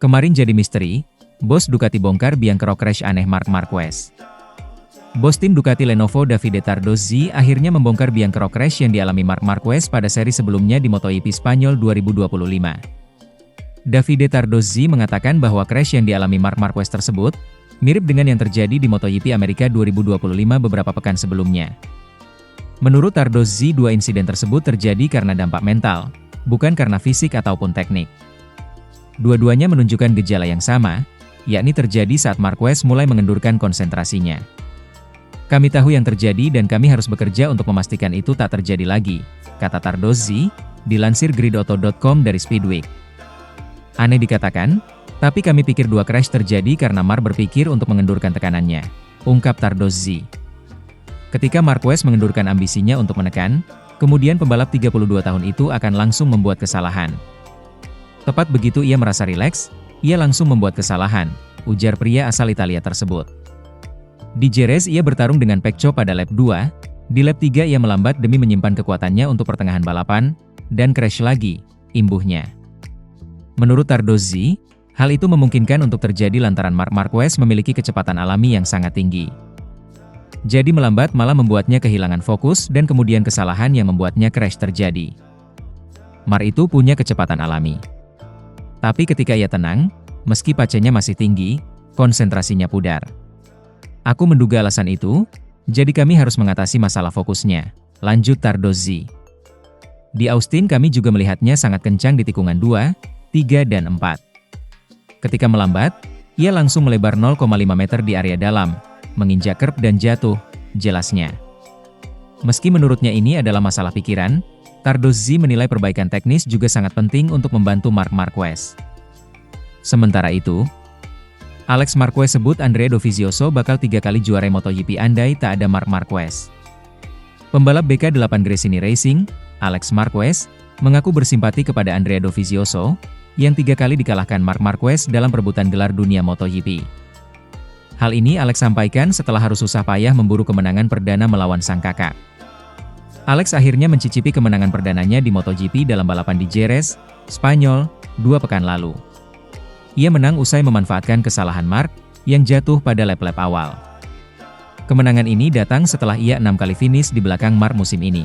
Kemarin jadi misteri, bos Ducati bongkar Bianchero crash aneh Marc Marquez. Bos tim Ducati Lenovo Davide Tardozzi akhirnya membongkar Bianchero crash yang dialami Marc Marquez pada seri sebelumnya di MotoGP Spanyol 2025. Davide Tardozzi mengatakan bahwa crash yang dialami Marc Marquez tersebut mirip dengan yang terjadi di MotoGP Amerika 2025 beberapa pekan sebelumnya. Menurut Tardozzi, dua insiden tersebut terjadi karena dampak mental, bukan karena fisik ataupun teknik. Dua-duanya menunjukkan gejala yang sama, yakni terjadi saat Marquez mulai mengendurkan konsentrasinya. Kami tahu yang terjadi dan kami harus bekerja untuk memastikan itu tak terjadi lagi, kata Tardozzi, dilansir gridauto.com dari Speedweek. Aneh dikatakan, tapi kami pikir dua crash terjadi karena Marc berpikir untuk mengendurkan tekanannya, ungkap Tardozzi. Ketika Marquez mengendurkan ambisinya untuk menekan, kemudian pembalap 32 tahun itu akan langsung membuat kesalahan. Tepat begitu ia merasa rileks, ia langsung membuat kesalahan, ujar pria asal Italia tersebut. Di Jerez ia bertarung dengan Pecco pada lap 2, di lap 3 ia melambat demi menyimpan kekuatannya untuk pertengahan balapan, dan crash lagi, imbuhnya. Menurut Tardozzi, hal itu memungkinkan untuk terjadi lantaran Marc Marquez memiliki kecepatan alami yang sangat tinggi. Jadi melambat malah membuatnya kehilangan fokus dan kemudian kesalahan yang membuatnya crash terjadi. Marc itu punya kecepatan alami. Tapi ketika ia tenang, meski pacenya masih tinggi, konsentrasinya pudar. Aku menduga alasan itu, jadi kami harus mengatasi masalah fokusnya, lanjut Tardozzi. Di Austin kami juga melihatnya sangat kencang di tikungan 2, 3 dan 4. Ketika melambat, ia langsung melebar 0,5 meter di area dalam, menginjak kerb dan jatuh, jelasnya. Meski menurutnya ini adalah masalah pikiran, Tardozzi menilai perbaikan teknis juga sangat penting untuk membantu Marc Marquez. Sementara itu, Alex Marquez sebut Andrea Dovizioso bakal 3 kali juara MotoGP andai tak ada Marc Marquez. Pembalap BK8 Gresini Racing, Alex Marquez, mengaku bersimpati kepada Andrea Dovizioso, yang 3 kali dikalahkan Marc Marquez dalam perebutan gelar dunia MotoGP. Hal ini Alex sampaikan setelah harus susah payah memburu kemenangan perdana melawan sang kakak. Alex akhirnya mencicipi kemenangan perdananya di MotoGP dalam balapan di Jerez, Spanyol, 2 pekan lalu. Ia menang usai memanfaatkan kesalahan Marc, yang jatuh pada lap-lap awal. Kemenangan ini datang setelah ia 6 kali finish di belakang Marc musim ini.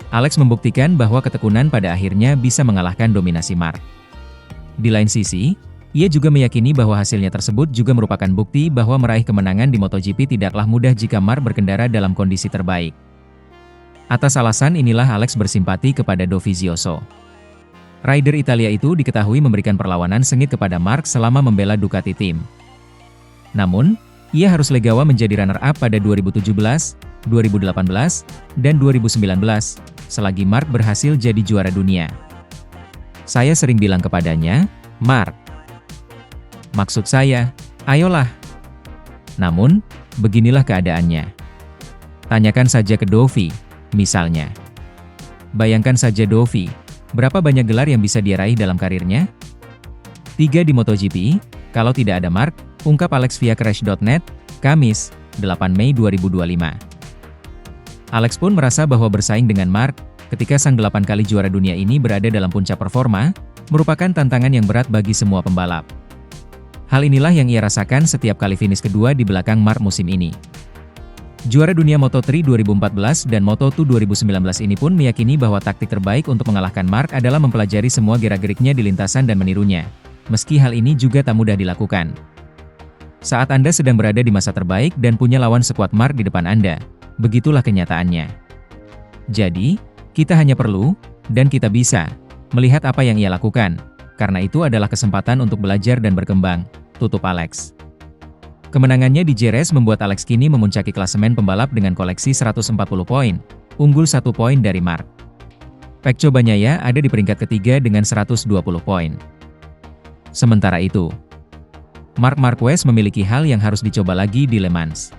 Alex membuktikan bahwa ketekunan pada akhirnya bisa mengalahkan dominasi Marc. Di lain sisi, ia juga meyakini bahwa hasilnya tersebut juga merupakan bukti bahwa meraih kemenangan di MotoGP tidaklah mudah jika Marc berkendara dalam kondisi terbaik. Atas alasan inilah Alex bersimpati kepada Dovizioso. Rider Italia itu diketahui memberikan perlawanan sengit kepada Marc selama membela Ducati Team. Namun, ia harus legawa menjadi runner-up pada 2017, 2018, dan 2019, selagi Marc berhasil jadi juara dunia. Saya sering bilang kepadanya, Marc, maksud saya, ayolah. Namun, beginilah keadaannya. Tanyakan saja ke Dovi, misalnya. Bayangkan saja Dovi, berapa banyak gelar yang bisa dia raih dalam karirnya? 3 di MotoGP, kalau tidak ada Marc, ungkap Alex via Crash.net, Kamis, 8 Mei 2025. Alex pun merasa bahwa bersaing dengan Marc, ketika sang 8 kali juara dunia ini berada dalam puncak performa, merupakan tantangan yang berat bagi semua pembalap. Hal inilah yang ia rasakan setiap kali finish kedua di belakang Marc musim ini. Juara dunia Moto3 2014 dan Moto2 2019 ini pun meyakini bahwa taktik terbaik untuk mengalahkan Marc adalah mempelajari semua gerak-geriknya di lintasan dan menirunya. Meski hal ini juga tak mudah dilakukan. Saat Anda sedang berada di masa terbaik dan punya lawan sekuat Marc di depan Anda, begitulah kenyataannya. Jadi, kita hanya perlu, dan kita bisa, melihat apa yang ia lakukan, karena itu adalah kesempatan untuk belajar dan berkembang, tutup Alex. Kemenangannya di Jerez membuat Alex kini memuncaki klasemen pembalap dengan koleksi 140 poin, unggul 1 poin dari Marc. Pecco Bagnaia ada di peringkat ketiga dengan 120 poin. Sementara itu, Marc Marquez memiliki hal yang harus dicoba lagi di Le Mans.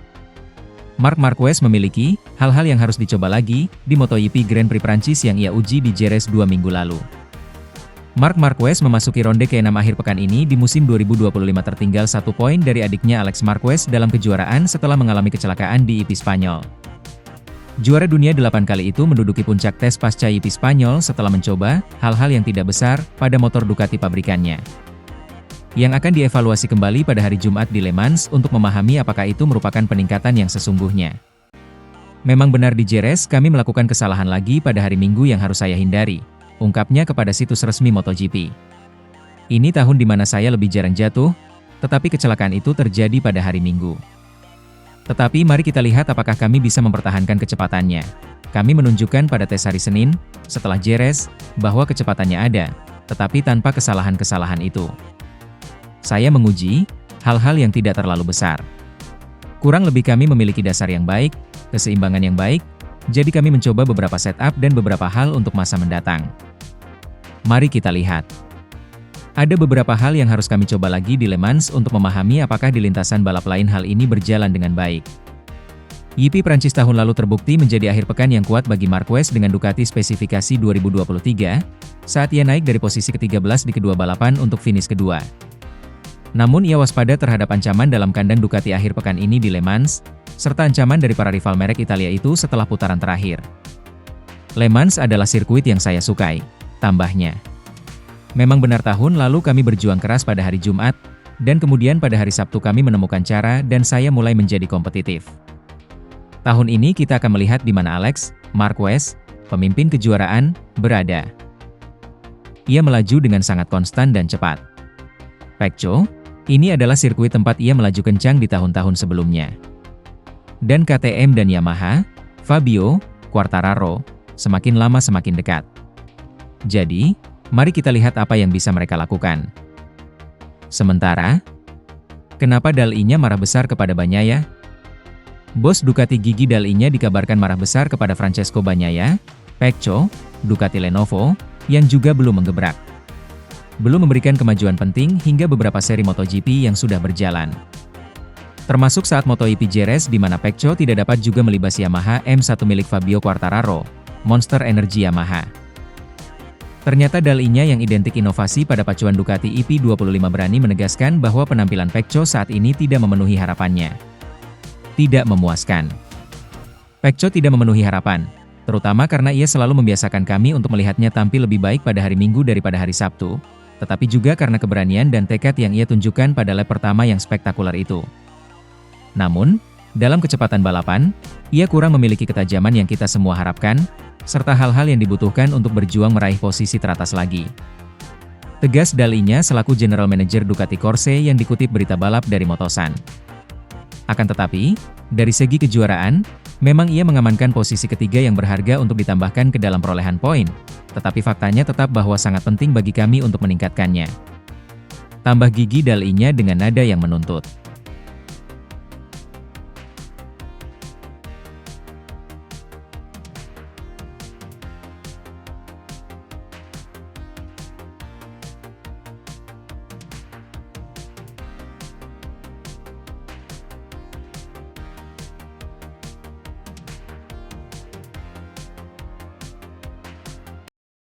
Marc Marquez memiliki hal-hal yang harus dicoba lagi di MotoGP Grand Prix Prancis yang ia uji di Jerez 2 minggu lalu. Marc Marquez memasuki ronde ke-6 akhir pekan ini di musim 2025 tertinggal 1 poin dari adiknya Alex Marquez dalam kejuaraan setelah mengalami kecelakaan di IP Spanyol. Juara dunia 8 kali itu menduduki puncak tes pasca IP Spanyol setelah mencoba hal-hal yang tidak besar pada motor Ducati pabrikannya. yang akan dievaluasi kembali pada hari Jumat di Le Mans untuk memahami apakah itu merupakan peningkatan yang sesungguhnya. Memang benar di Jerez kami melakukan kesalahan lagi pada hari Minggu yang harus saya hindari, ungkapnya kepada situs resmi MotoGP. Ini tahun di mana saya lebih jarang jatuh, tetapi kecelakaan itu terjadi pada hari Minggu. Tetapi mari kita lihat apakah kami bisa mempertahankan kecepatannya. Kami menunjukkan pada tes hari Senin, setelah Jerez, bahwa kecepatannya ada, tetapi tanpa kesalahan-kesalahan itu. Saya menguji hal-hal yang tidak terlalu besar. Kurang lebih kami memiliki dasar yang baik, keseimbangan yang baik, jadi kami mencoba beberapa setup dan beberapa hal untuk masa mendatang. Mari kita lihat. Ada beberapa hal yang harus kami coba lagi di Le Mans untuk memahami apakah di lintasan balap lain hal ini berjalan dengan baik. GP Prancis tahun lalu terbukti menjadi akhir pekan yang kuat bagi Marquez dengan Ducati spesifikasi 2023, saat ia naik dari posisi ke-13 di kedua balapan untuk finish kedua. Namun ia waspada terhadap ancaman dalam kandang Ducati akhir pekan ini di Le Mans, serta ancaman dari para rival merek Italia itu setelah putaran terakhir. Le Mans adalah sirkuit yang saya sukai, tambahnya. Memang benar tahun lalu kami berjuang keras pada hari Jumat, dan kemudian pada hari Sabtu kami menemukan cara dan saya mulai menjadi kompetitif. Tahun ini kita akan melihat di mana Alex Marquez, pemimpin kejuaraan, berada. Ia melaju dengan sangat konstan dan cepat. Pecco, ini adalah sirkuit tempat ia melaju kencang di tahun-tahun sebelumnya. Dan KTM dan Yamaha, Fabio Quartararo, semakin lama semakin dekat. Jadi, mari kita lihat apa yang bisa mereka lakukan. Sementara, kenapa Dal-I-nya marah besar kepada Bagnaia? Bos Ducati Gigi Dal-I-nya dikabarkan marah besar kepada Francesco Bagnaia, Pecco, Ducati Lenovo, yang juga belum menggebrak. Belum memberikan kemajuan penting hingga beberapa seri MotoGP yang sudah berjalan. Termasuk saat MotoGP Jerez di mana Pecco tidak dapat juga melibas Yamaha M1 milik Fabio Quartararo, Monster Energy Yamaha. Ternyata Dal-I-nya yang identik inovasi pada pacuan Ducati EP25 berani menegaskan bahwa penampilan Pecco saat ini tidak memenuhi harapannya. Tidak memuaskan. Pecco tidak memenuhi harapan, terutama karena ia selalu membiasakan kami untuk melihatnya tampil lebih baik pada hari Minggu daripada hari Sabtu, tetapi juga karena keberanian dan tekad yang ia tunjukkan pada lap pertama yang spektakuler itu. Namun, dalam kecepatan balapan, ia kurang memiliki ketajaman yang kita semua harapkan, serta hal-hal yang dibutuhkan untuk berjuang meraih posisi teratas lagi. Tegas Dal-I-nya selaku General Manager Ducati Corse yang dikutip berita balap dari Motosan. Akan tetapi, dari segi kejuaraan, memang ia mengamankan posisi ketiga yang berharga untuk ditambahkan ke dalam perolehan poin, tetapi faktanya tetap bahwa sangat penting bagi kami untuk meningkatkannya. Tambah gigi Dal-I-nya dengan nada yang menuntut.